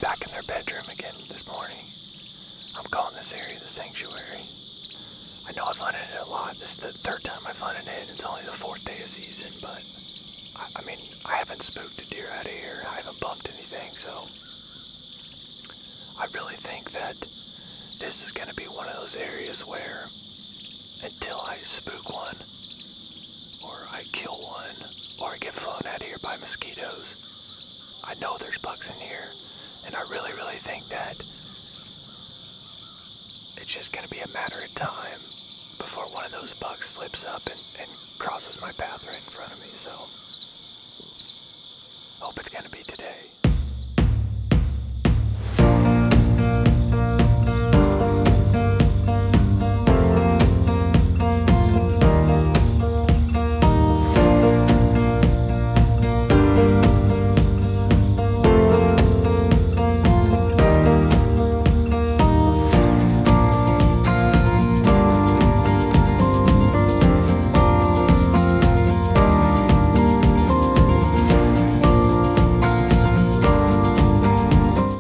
back in their bedroom again this morning. I'm calling this area the sanctuary. I know I've hunted it a lot. This is the third time I've hunted it. It's only the fourth day of season, but I mean, I haven't spooked a deer out of here. I haven't bumped anything, so I really think that this is going to be one of those areas where until I spook one, or I kill one, or I get flown out of here by mosquitoes, I know there's bucks in here, and I really, really think that it's just going to be a matter of time before one of those bucks slips up and crosses my path right in front of me, so hope it's going to be today.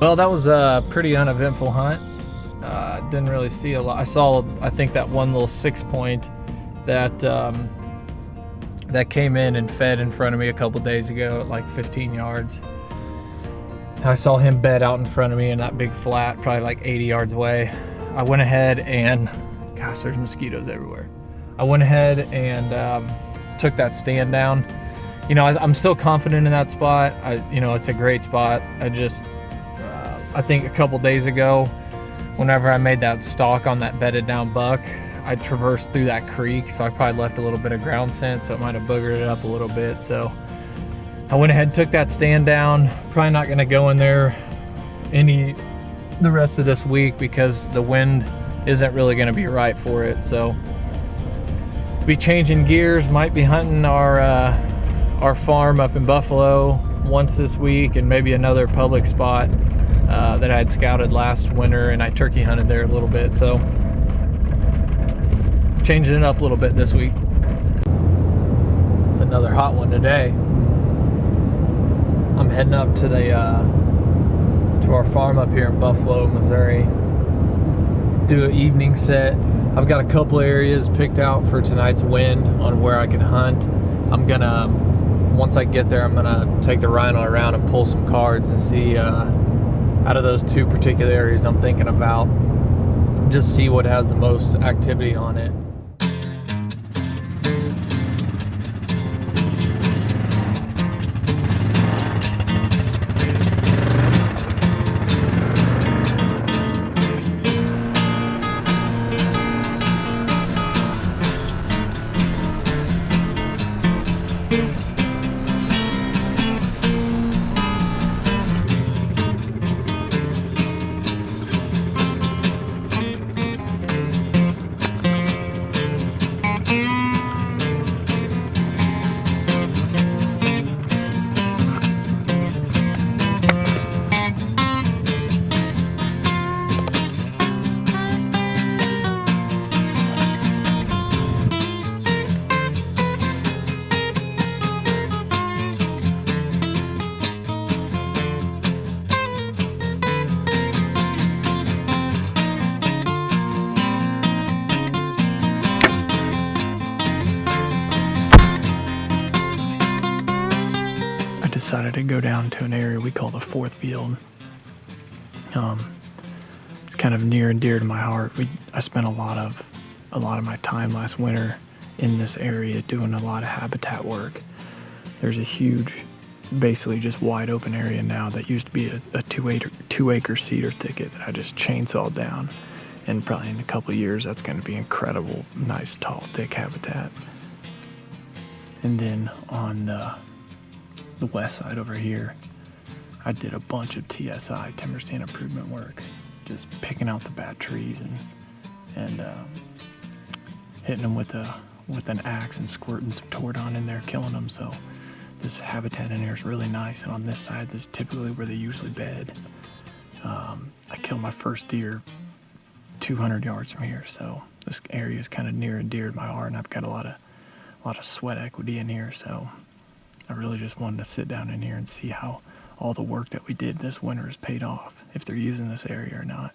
Well, that was a pretty uneventful hunt. Didn't really see a lot. I saw, I think, that one little 6-point that that came in and fed in front of me a couple days ago at like 15 yards. I saw him bed out in front of me in that big flat, probably like 80 yards away. I went ahead and, gosh, there's mosquitoes everywhere. I went ahead and took that stand down. You know, I'm still confident in that spot. You know, it's a great spot. I think a couple days ago, whenever I made that stalk on that bedded down buck, I traversed through that creek, so I probably left a little bit of ground scent, so it might have boogered it up a little bit. So I went ahead and took that stand down. Probably not gonna go in there the rest of this week because the wind isn't really gonna be right for it. So be changing gears, might be hunting our farm up in Buffalo once this week, and maybe another public spot that I had scouted last winter, and I turkey hunted there a little bit, so changing it up a little bit this week. It's another hot one today. I'm heading up to to our farm up here in Buffalo, Missouri. Do an evening set. I've got a couple areas picked out for tonight's wind on where I can hunt. Once I get there, I'm gonna take the rhino around and pull some cards and see out of those two particular areas I'm thinking about, just see what has the most activity on it. Decided to go down to an area we call the fourth field. It's kind of near and dear to my heart. I spent a lot of my time last winter in this area doing a lot of habitat work. There's a huge, basically just wide open area now that used to be a 2 acre cedar thicket that I just chainsawed down, and probably in a couple of years that's going to be incredible, nice tall thick habitat. And then on the west side over here, I did a bunch of TSI, timber stand improvement work, just picking out the bad trees and hitting them with an axe and squirting some Tordon in there, killing them. So this habitat in here is really nice. And on this side, this is typically where they usually bed. I killed my first deer 200 yards from here, so this area is kind of near and dear to my heart, and I've got a lot of sweat equity in here. So I really just wanted to sit down in here and see how all the work that we did this winter has paid off, if they're using this area or not.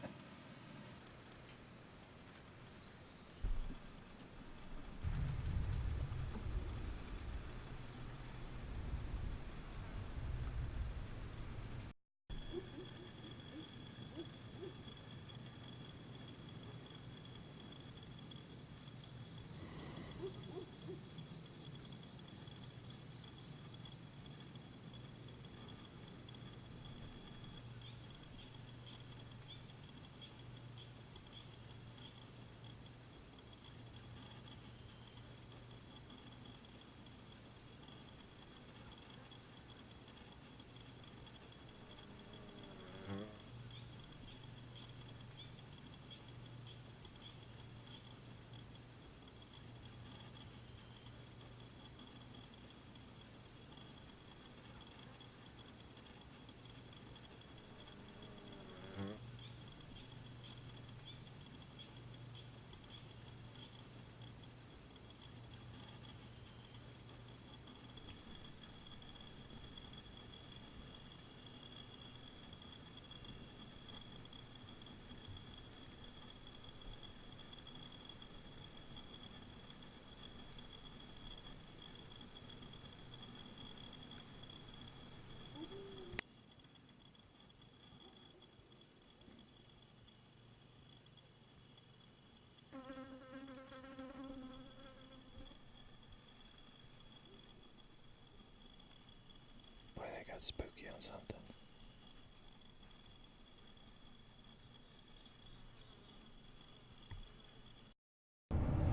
Boy, they got spooky on something.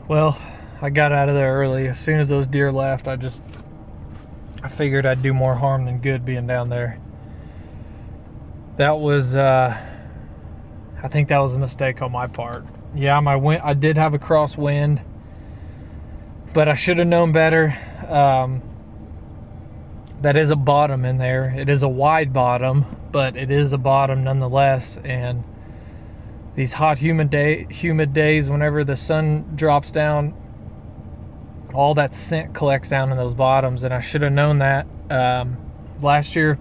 Well, I got out of there early. As soon as those deer left, I figured I'd do more harm than good being down there. That was, I think that was a mistake on my part. Yeah, I did have a crosswind, but I should have known better. That is a bottom in there. It is a wide bottom, but it is a bottom nonetheless. And these hot, humid days, whenever the sun drops down, all that scent collects down in those bottoms, and I should have known that. Last year,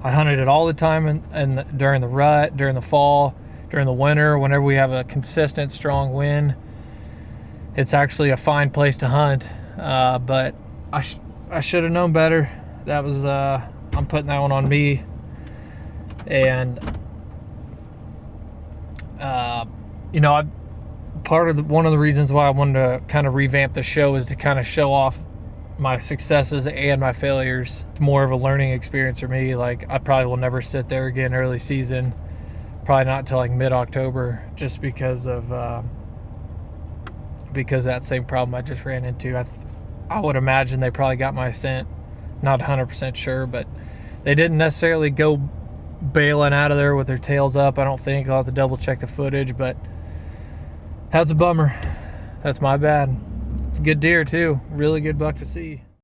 I hunted it all the time, and during the rut, during the fall, during the winter, whenever we have a consistent, strong wind, it's actually a fine place to hunt. But I should have known better. That was, I'm putting that one on me. And you know, one of the reasons why I wanted to kind of revamp the show is to kind of show off my successes and my failures. It's more of a learning experience for me. Like, I probably will never sit there again early season, probably not until like mid-October, just because of that same problem I just ran into. I would imagine they probably got my scent, not 100% sure, but they didn't necessarily go bailing out of there with their tails up, I don't think. I'll have to double check the footage, but that's a bummer. That's my bad. It's a good deer too, really good buck to see.